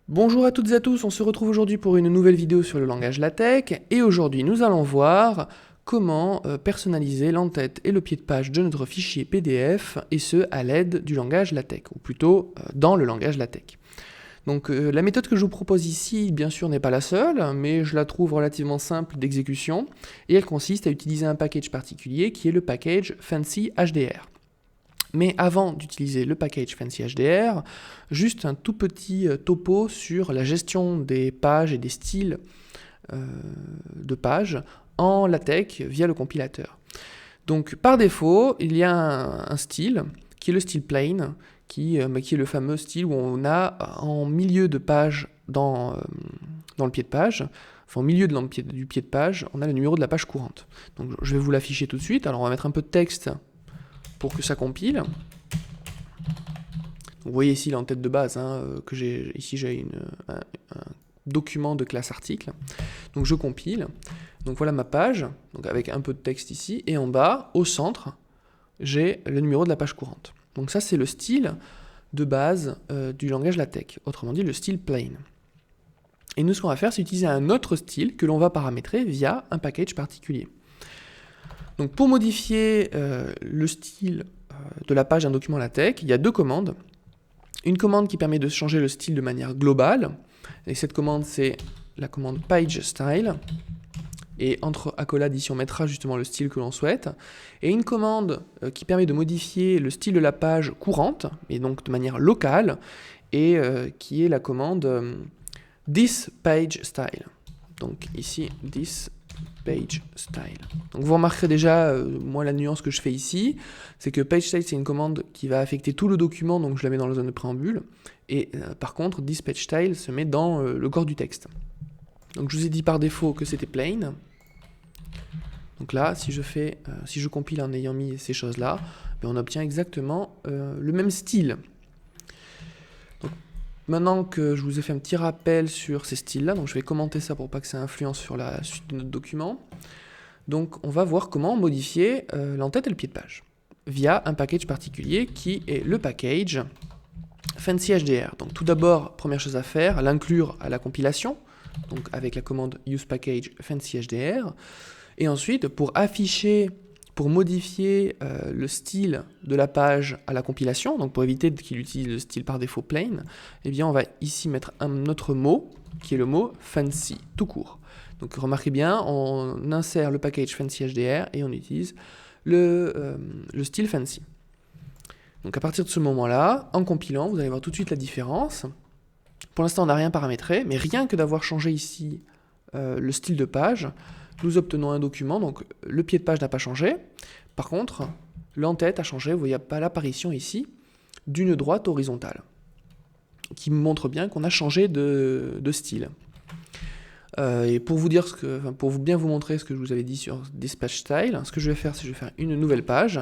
Bonjour à toutes et à tous, on se retrouve aujourd'hui pour une nouvelle vidéo sur le langage LaTeX et aujourd'hui nous allons voir comment personnaliser l'entête et le pied de page de notre fichier PDF et ce à l'aide du langage LaTeX ou plutôt dans le langage LaTeX. Donc la méthode que je vous propose ici bien sûr n'est pas la seule mais je la trouve relativement simple d'exécution et elle consiste à utiliser un package particulier qui est le package Fancy HDR. Mais avant d'utiliser le package Fancy HDR, juste un tout petit topo sur la gestion des pages et des styles de pages en LaTeX via le compilateur. Donc par défaut, il y a un style qui est le style plain, qui est le fameux style où on a en milieu de page dans le pied de page, enfin au milieu du pied de page, on a le numéro de la page courante. Donc je vais vous l'afficher tout de suite. Alors on va mettre un peu de texte pour que ça compile. Donc, vous voyez ici l'entête de base, que j'ai ici j'ai un document de classe article. Donc je compile. Donc voilà ma page, donc avec un peu de texte ici, et en bas, au centre, j'ai le numéro de la page courante. Donc ça c'est le style de base du langage LaTeX, autrement dit le style plain. Et nous ce qu'on va faire, c'est utiliser un autre style que l'on va paramétrer via un package particulier. Donc pour modifier le style de la page d'un document LaTeX, il y a deux commandes. Une commande qui permet de changer le style de manière globale, et cette commande c'est la commande PageStyle, et entre accolades ici on mettra justement le style que l'on souhaite, et une commande qui permet de modifier le style de la page courante, et donc de manière locale, et qui est la commande thisPageStyle. Donc ici thisPageStyle. Donc vous remarquerez déjà, moi la nuance que je fais ici, c'est que PageStyle c'est une commande qui va affecter tout le document, donc je la mets dans la zone de préambule, et par contre thisPageStyle se met dans le corps du texte. Donc je vous ai dit par défaut que c'était plain. Donc là, si je compile en ayant mis ces choses-là, on obtient exactement le même style. Donc, maintenant que je vous ai fait un petit rappel sur ces styles-là, donc je vais commenter ça pour pas que ça influence sur la suite de notre document. Donc on va voir comment modifier l'entête et le pied de page via un package particulier qui est le package Fancy HDR. Donc tout d'abord, première chose à faire, l'inclure à la compilation, donc avec la commande usePackage Fancy HDR. Et ensuite, pour modifier le style de la page à la compilation, donc pour éviter qu'il utilise le style par défaut plain, eh bien on va ici mettre un autre mot, qui est le mot fancy, tout court. Donc remarquez bien, on insère le package Fancy HDR et on utilise le style fancy. Donc à partir de ce moment-là, en compilant, vous allez voir tout de suite la différence. Pour l'instant, on n'a rien paramétré, mais rien que d'avoir changé ici le style de page, nous obtenons un document, donc le pied de page n'a pas changé. Par contre, l'entête a changé, vous voyez pas l'apparition ici d'une droite horizontale, qui me montre bien qu'on a changé de style. Et pour vous bien vous montrer ce que je vous avais dit sur thisPageStyle, ce que je vais faire, c'est que je vais faire une nouvelle page,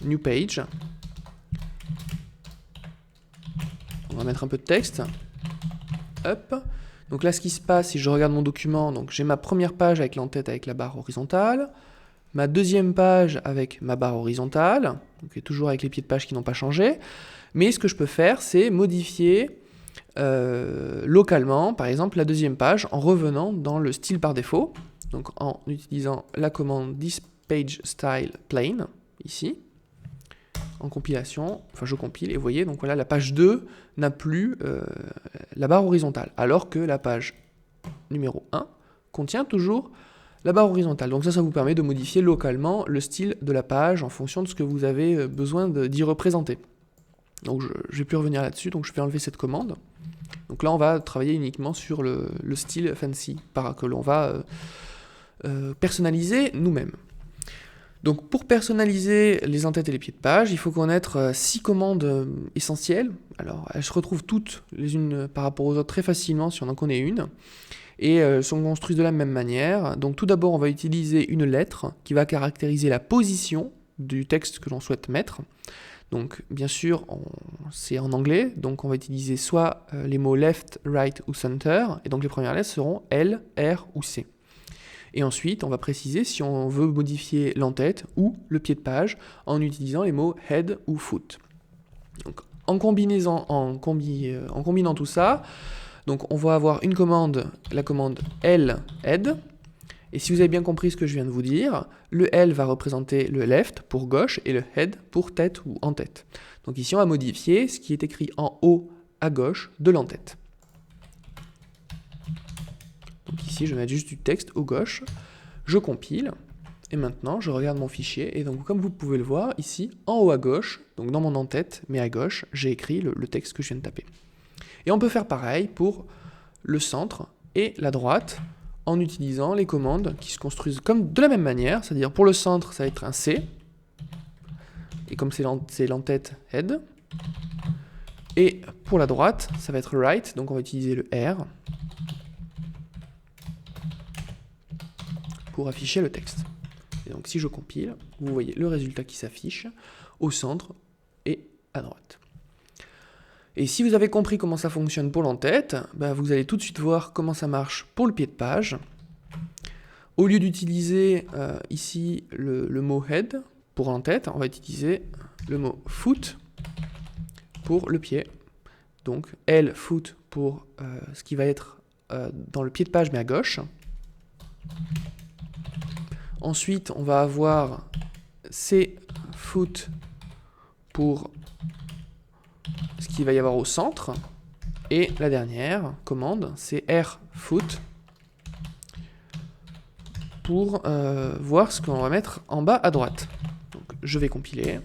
new page. On va mettre un peu de texte. Hop. Donc là, ce qui se passe, si je regarde mon document, donc j'ai ma première page avec l'entête avec la barre horizontale, ma deuxième page avec ma barre horizontale, donc toujours avec les pieds de page qui n'ont pas changé. Mais ce que je peux faire, c'est modifier localement, par exemple, la deuxième page en revenant dans le style par défaut, donc en utilisant la commande thisPageStylePlain, ici. En compilation, enfin je compile et vous voyez, donc voilà, la page 2 n'a plus la barre horizontale, alors que la page numéro 1 contient toujours la barre horizontale. Donc ça vous permet de modifier localement le style de la page en fonction de ce que vous avez besoin d'y représenter. Donc je ne vais plus revenir là-dessus, donc je vais enlever cette commande. Donc là on va travailler uniquement sur le style fancy, que l'on va personnaliser nous-mêmes. Donc pour personnaliser les entêtes et les pieds de page, il faut connaître 6 commandes essentielles. Alors elles se retrouvent toutes les unes par rapport aux autres très facilement si on en connaît une. Et elles sont construites de la même manière. Donc tout d'abord on va utiliser une lettre qui va caractériser la position du texte que l'on souhaite mettre. Donc bien sûr c'est en anglais, donc on va utiliser soit les mots left, right ou center. Et donc les premières lettres seront L, R ou C. Et ensuite, on va préciser si on veut modifier l'entête ou le pied de page en utilisant les mots head ou foot. Donc, en combinant tout ça, Donc on va avoir une commande, la commande L_head, et si vous avez bien compris ce que je viens de vous dire, le L va représenter le left pour gauche et le head pour tête ou en tête. Donc ici on va modifier ce qui est écrit en haut à gauche de l'en-tête. Donc ici je vais mettre juste du texte au gauche, je compile, et maintenant je regarde mon fichier, et donc comme vous pouvez le voir ici, en haut à gauche, donc dans mon en-tête, mais à gauche, j'ai écrit le texte que je viens de taper. Et on peut faire pareil pour le centre et la droite, en utilisant les commandes qui se construisent comme de la même manière, c'est-à-dire pour le centre, ça va être un C, et comme c'est l'en-tête, head, et pour la droite, ça va être right, donc on va utiliser le R pour afficher le texte. Et donc si je compile, vous voyez le résultat qui s'affiche au centre et à droite. Et si vous avez compris comment ça fonctionne pour l'en-tête, vous allez tout de suite voir comment ça marche pour le pied de page. Au lieu d'utiliser ici le mot head pour l'en-tête, on va utiliser le mot foot pour le pied. Donc L foot pour ce qui va être dans le pied de page mais à gauche. Ensuite, on va avoir C foot pour ce qu'il va y avoir au centre. Et la dernière commande, c'est R foot pour voir ce qu'on va mettre en bas à droite. Donc, je vais compiler.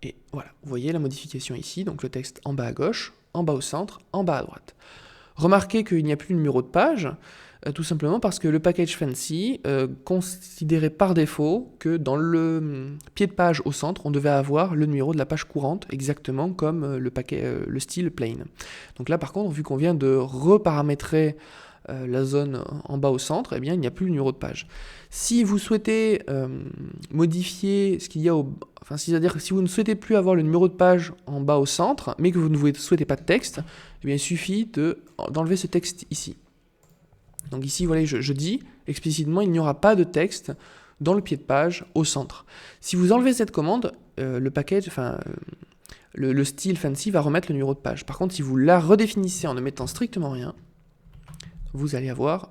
Et voilà, vous voyez la modification ici. Donc le texte en bas à gauche, en bas au centre, en bas à droite. Remarquez qu'il n'y a plus de numéro de page, tout simplement parce que le package fancy considérait par défaut que dans le pied de page au centre, on devait avoir le numéro de la page courante, exactement comme le style plain. Donc là, par contre, vu qu'on vient de reparamétrer la zone en bas au centre, eh bien, il n'y a plus le numéro de page. Si vous souhaitez modifier ce qu'il y a Enfin, c'est-à-dire que si vous ne souhaitez plus avoir le numéro de page en bas au centre, mais que vous ne souhaitez pas de texte, eh bien, il suffit d'enlever ce texte ici. Donc ici, voilà, je dis explicitement, il n'y aura pas de texte dans le pied de page au centre. Si vous enlevez cette commande, le style fancy va remettre le numéro de page. Par contre, si vous la redéfinissez en ne mettant strictement rien, vous allez avoir,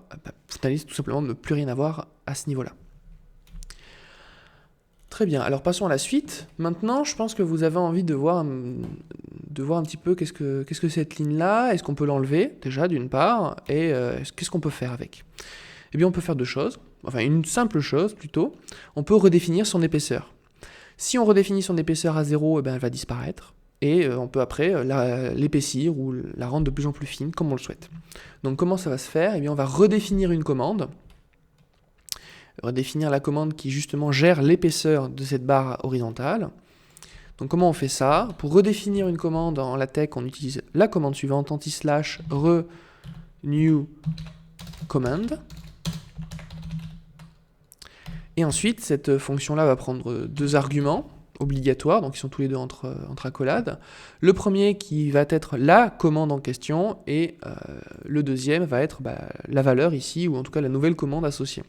vous allez tout simplement ne plus rien avoir à ce niveau-là. Très bien, alors passons à la suite. Maintenant, je pense que vous avez envie de voir un petit peu qu'est-ce que cette ligne-là, est-ce qu'on peut l'enlever, déjà, d'une part, et qu'est-ce qu'on peut faire avec. Eh bien, on peut faire deux choses, enfin une simple chose plutôt, on peut redéfinir son épaisseur. Si on redéfinit son épaisseur à 0, eh bien, elle va disparaître, et on peut après l'épaissir ou la rendre de plus en plus fine, comme on le souhaite. Donc comment ça va se faire? Eh bien, on va redéfinir une commande, redéfinir la commande qui justement gère l'épaisseur de cette barre horizontale. Donc comment on fait ça? Pour redéfinir une commande en LaTeX, on utilise la commande suivante, /new command. Et ensuite, cette fonction-là va prendre deux arguments obligatoires, donc ils sont tous les deux entre accolades. Le premier qui va être la commande en question, et le deuxième va être la valeur ici, ou en tout cas la nouvelle commande associée.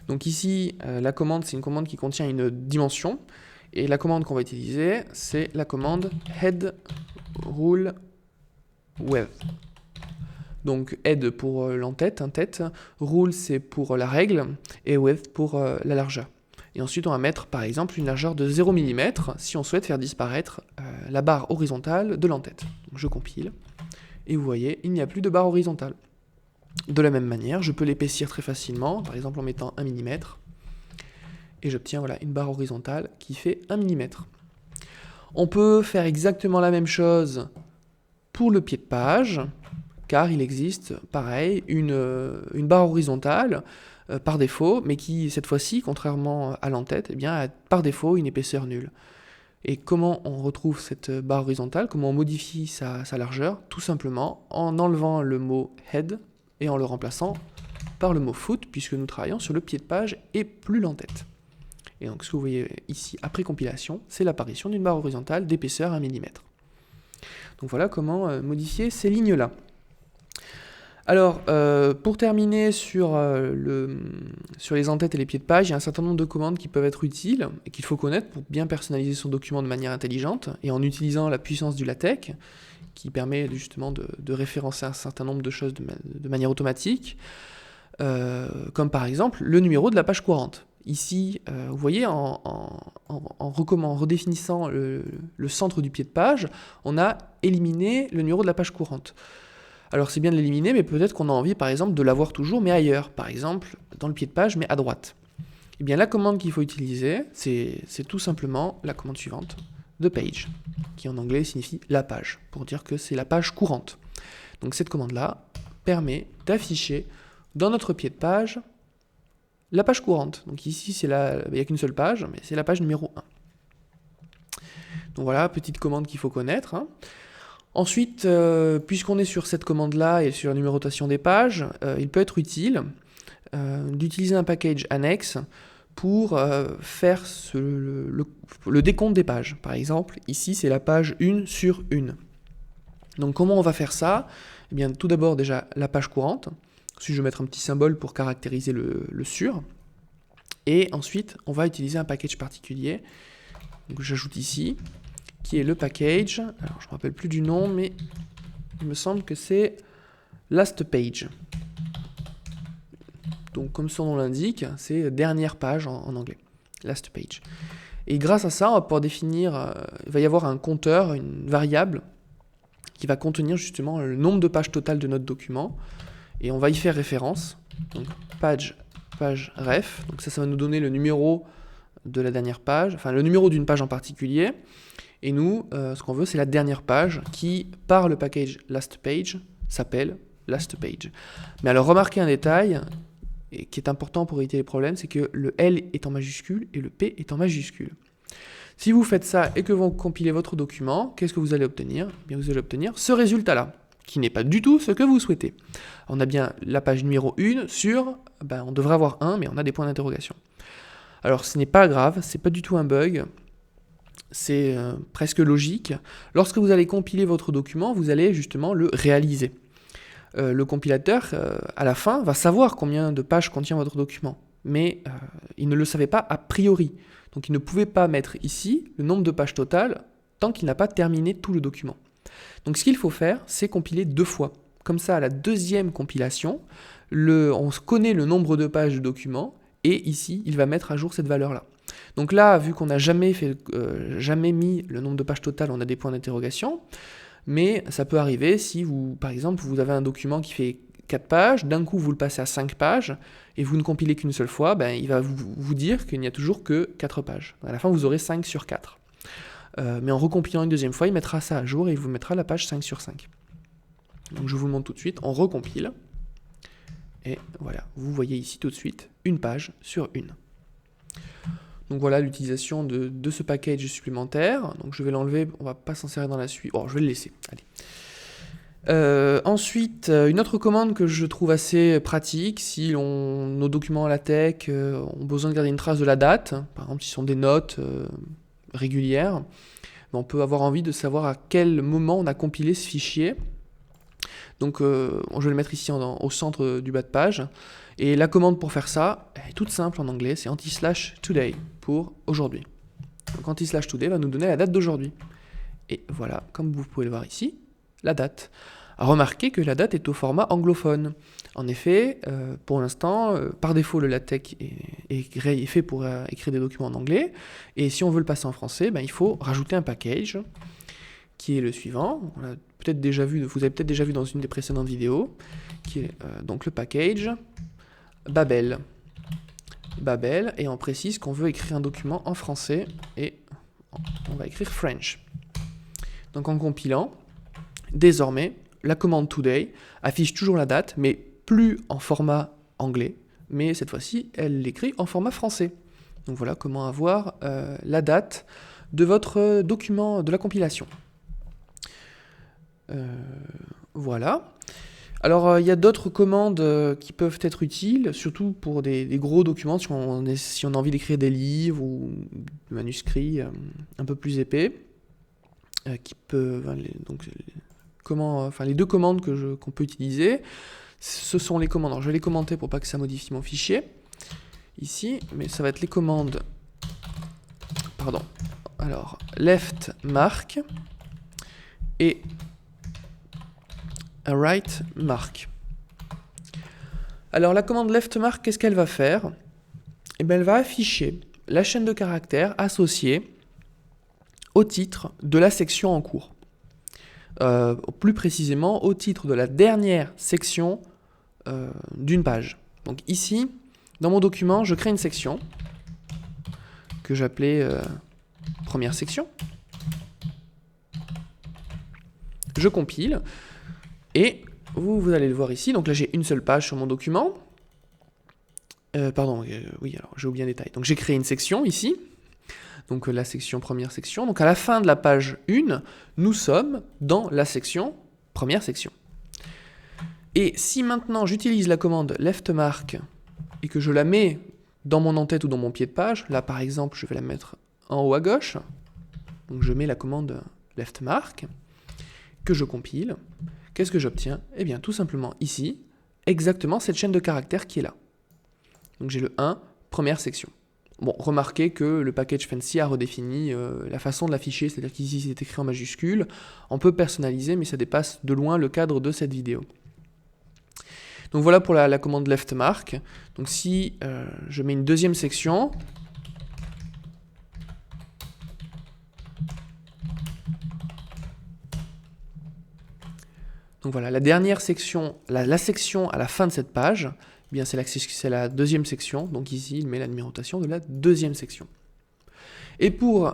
Donc ici, la commande, c'est une commande qui contient une dimension, et la commande qu'on va utiliser, c'est la commande head rule width. Donc head pour l'en-tête, rule c'est pour la règle, et width pour la largeur. Et ensuite, on va mettre par exemple une largeur de 0 mm si on souhaite faire disparaître la barre horizontale de l'en-tête. Donc je compile, et vous voyez, il n'y a plus de barre horizontale. De la même manière, je peux l'épaissir très facilement, par exemple en mettant 1 mm, et j'obtiens voilà, une barre horizontale qui fait 1 mm. On peut faire exactement la même chose pour le pied de page, car il existe, pareil, une barre horizontale par défaut, mais qui, cette fois-ci, contrairement à l'en-tête, eh bien, a par défaut une épaisseur nulle. Et comment on retrouve cette barre horizontale? Comment on modifie sa largeur? Tout simplement en enlevant le mot head, et en le remplaçant par le mot foot, puisque nous travaillons sur le pied de page et plus l'en-tête. Et donc ce que vous voyez ici, après compilation, c'est l'apparition d'une barre horizontale d'épaisseur 1 mm. Donc voilà comment modifier ces lignes-là. Alors, pour terminer sur les en-têtes et les pieds de page, il y a un certain nombre de commandes qui peuvent être utiles et qu'il faut connaître pour bien personnaliser son document de manière intelligente et en utilisant la puissance du LaTeX qui permet justement de référencer un certain nombre de choses de manière automatique, comme par exemple le numéro de la page courante. Ici, vous voyez, en redéfinissant le centre du pied de page, on a éliminé le numéro de la page courante. Alors c'est bien de l'éliminer, mais peut-être qu'on a envie par exemple de l'avoir toujours, mais ailleurs. Par exemple, dans le pied de page, mais à droite. Eh bien la commande qu'il faut utiliser, c'est tout simplement la commande suivante, the page, qui en anglais signifie la page, pour dire que c'est la page courante. Donc cette commande-là permet d'afficher dans notre pied de page la page courante. Donc ici, il n'y a qu'une seule page, mais c'est la page numéro 1. Donc voilà, petite commande qu'il faut connaître, hein. Ensuite, puisqu'on est sur cette commande-là et sur la numérotation des pages, il peut être utile d'utiliser un package annexe pour faire le décompte des pages. Par exemple, ici, c'est la page 1 sur 1. Donc comment on va faire ça? Eh bien, tout d'abord, déjà, la page courante. Ensuite, je vais mettre un petit symbole pour caractériser le sur. Et ensuite, on va utiliser un package particulier. Donc j'ajoute ici, qui est le package, alors je ne me rappelle plus du nom, mais il me semble que c'est last page. Donc comme son nom l'indique, c'est dernière page en anglais, last page. Et grâce à ça, on va pouvoir définir, il va y avoir un compteur, une variable, qui va contenir justement le nombre de pages totales de notre document, et on va y faire référence, donc page ref, donc ça va nous donner le numéro de la dernière page, enfin le numéro d'une page en particulier. Et nous, ce qu'on veut, c'est la dernière page qui, par le package last page, s'appelle last page. Mais alors, remarquez un détail et qui est important pour éviter les problèmes, c'est que le L est en majuscule et le P est en majuscule. Si vous faites ça et que vous compilez votre document, qu'est-ce que vous allez obtenir? Eh bien, vous allez obtenir ce résultat-là, qui n'est pas du tout ce que vous souhaitez. On a bien la page numéro 1 sur, on devrait avoir 1, mais on a des points d'interrogation. Alors, ce n'est pas grave, c'est pas du tout un bug. C'est presque logique. Lorsque vous allez compiler votre document, vous allez justement le réaliser. Le compilateur, à la fin, va savoir combien de pages contient votre document. Mais il ne le savait pas a priori. Donc il ne pouvait pas mettre ici le nombre de pages totales tant qu'il n'a pas terminé tout le document. Donc ce qu'il faut faire, c'est compiler 2 fois. Comme ça, à la deuxième compilation, on connaît le nombre de pages du document, et ici, il va mettre à jour cette valeur-là. Donc là, vu qu'on n'a jamais mis le nombre de pages totales, on a des points d'interrogation, mais ça peut arriver si vous, par exemple, vous avez un document qui fait 4 pages, d'un coup vous le passez à 5 pages, et vous ne compilez qu'une seule fois, il va vous dire qu'il n'y a toujours que 4 pages. À la fin, vous aurez 5 sur 4. Mais en recompilant une deuxième fois, il mettra ça à jour et il vous mettra la page 5 sur 5. Donc je vous le montre tout de suite, on recompile, et voilà, vous voyez ici tout de suite une page sur une. Donc voilà l'utilisation de ce package supplémentaire. Donc je vais l'enlever, on va pas s'en servir dans la suite. Bon, je vais le laisser. Allez. Ensuite, une autre commande que je trouve assez pratique, si nos documents LaTeX ont besoin de garder une trace de la date, par exemple si ce sont des notes régulières, on peut avoir envie de savoir à quel moment on a compilé ce fichier. Donc je vais le mettre ici au centre du bas de page. Et la commande pour faire ça est toute simple en anglais, c'est anti/today pour aujourd'hui. Donc anti/today va nous donner la date d'aujourd'hui. Et voilà, comme vous pouvez le voir ici, la date. Remarquez que la date est au format anglophone. En effet, pour l'instant, par défaut, le LaTeX est fait pour écrire des documents en anglais. Et si on veut le passer en français, il faut rajouter un package qui est le suivant. Vous avez peut-être déjà vu dans une des précédentes vidéos, qui est donc le package Babel. Babel, et on précise qu'on veut écrire un document en français, et on va écrire French. Donc en compilant, désormais, la commande today affiche toujours la date, mais plus en format anglais, mais cette fois-ci, elle l'écrit en format français. Donc voilà comment avoir la date de votre document de la compilation. Voilà. Alors, il y a d'autres commandes qui peuvent être utiles, surtout pour des gros documents, si on a envie d'écrire des livres ou des manuscrits un peu plus épais, les 2 commandes qu'on peut utiliser, ce sont les commandes. Alors, je vais les commenter pour pas que ça modifie mon fichier ici, mais ça va être les commandes. Pardon. Alors, left mark et right mark. Alors, la commande left mark, qu'est-ce qu'elle va faire? Eh bien, elle va afficher la chaîne de caractères associée au titre de la section en cours. Plus précisément, au titre de la dernière section d'une page. Donc ici, dans mon document, je crée une section que j'appelais première section. Je compile et vous allez le voir ici. Donc là, j'ai une seule page sur mon document. Oui, alors j'ai oublié un détail. Donc j'ai créé une section ici. Donc la section première section. Donc à la fin de la page 1, nous sommes dans la section première section. Et si maintenant j'utilise la commande leftMark et que je la mets dans mon en-tête ou dans mon pied de page, là par exemple je vais la mettre en haut à gauche, donc je mets la commande leftMark, que je compile, qu'est-ce que j'obtiens? Eh bien tout simplement ici, exactement cette chaîne de caractères qui est là. Donc j'ai le 1, première section. Bon, remarquez que le package Fancy a redéfini la façon de l'afficher, c'est-à-dire qu'ici c'est écrit en majuscule. On peut personnaliser, mais ça dépasse de loin le cadre de cette vidéo. Donc voilà pour la commande leftMark. Donc si je mets une deuxième section, donc voilà, la dernière section, la section à la fin de cette page, eh bien c'est la deuxième section, donc ici il met la numérotation de la deuxième section. Et pour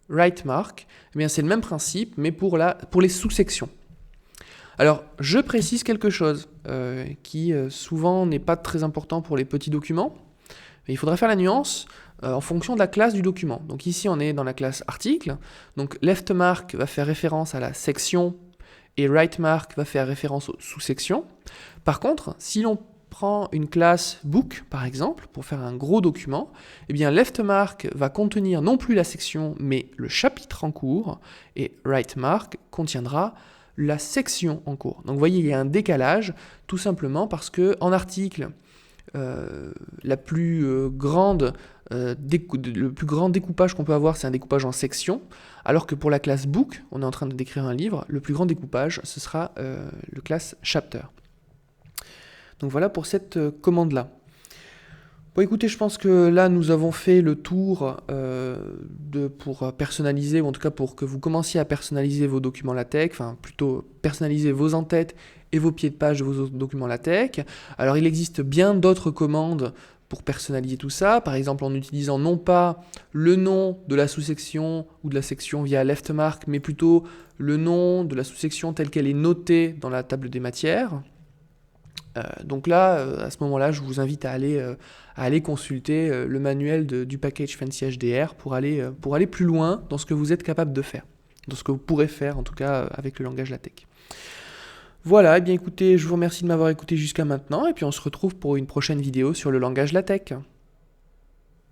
rightMark, eh bien c'est le même principe, mais pour les sous-sections. Alors, je précise quelque chose qui souvent n'est pas très important pour les petits documents, mais il faudra faire la nuance en fonction de la classe du document. Donc ici, on est dans la classe article, donc leftMark va faire référence à la section et rightMark va faire référence aux sous-sections. Par contre, si l'on prend une classe book, par exemple, pour faire un gros document, eh bien leftMark va contenir non plus la section, mais le chapitre en cours, et rightMark contiendra la section en cours. Donc vous voyez, il y a un décalage, tout simplement parce que en article, le plus grand découpage qu'on peut avoir, c'est un découpage en sections, alors que pour la classe book, on est en train de décrire un livre, le plus grand découpage, ce sera le classe chapter. Donc voilà pour cette commande-là. Bon, écoutez, je pense que là, nous avons fait le tour pour personnaliser, ou en tout cas pour que vous commenciez à personnaliser vos documents LaTeX, enfin plutôt personnaliser vos en-têtes et vos pieds de page de vos documents LaTeX. Alors, il existe bien d'autres commandes pour personnaliser tout ça, par exemple en utilisant non pas le nom de la sous-section ou de la section via leftMark, mais plutôt le nom de la sous-section telle qu'elle est notée dans la table des matières. Donc là, à ce moment-là, je vous invite à aller consulter le manuel du package Fancy HDR pour aller plus loin dans ce que vous êtes capable de faire, dans ce que vous pourrez faire en tout cas avec le langage LaTeX. Voilà, eh bien écoutez, je vous remercie de m'avoir écouté jusqu'à maintenant et puis on se retrouve pour une prochaine vidéo sur le langage LaTeX.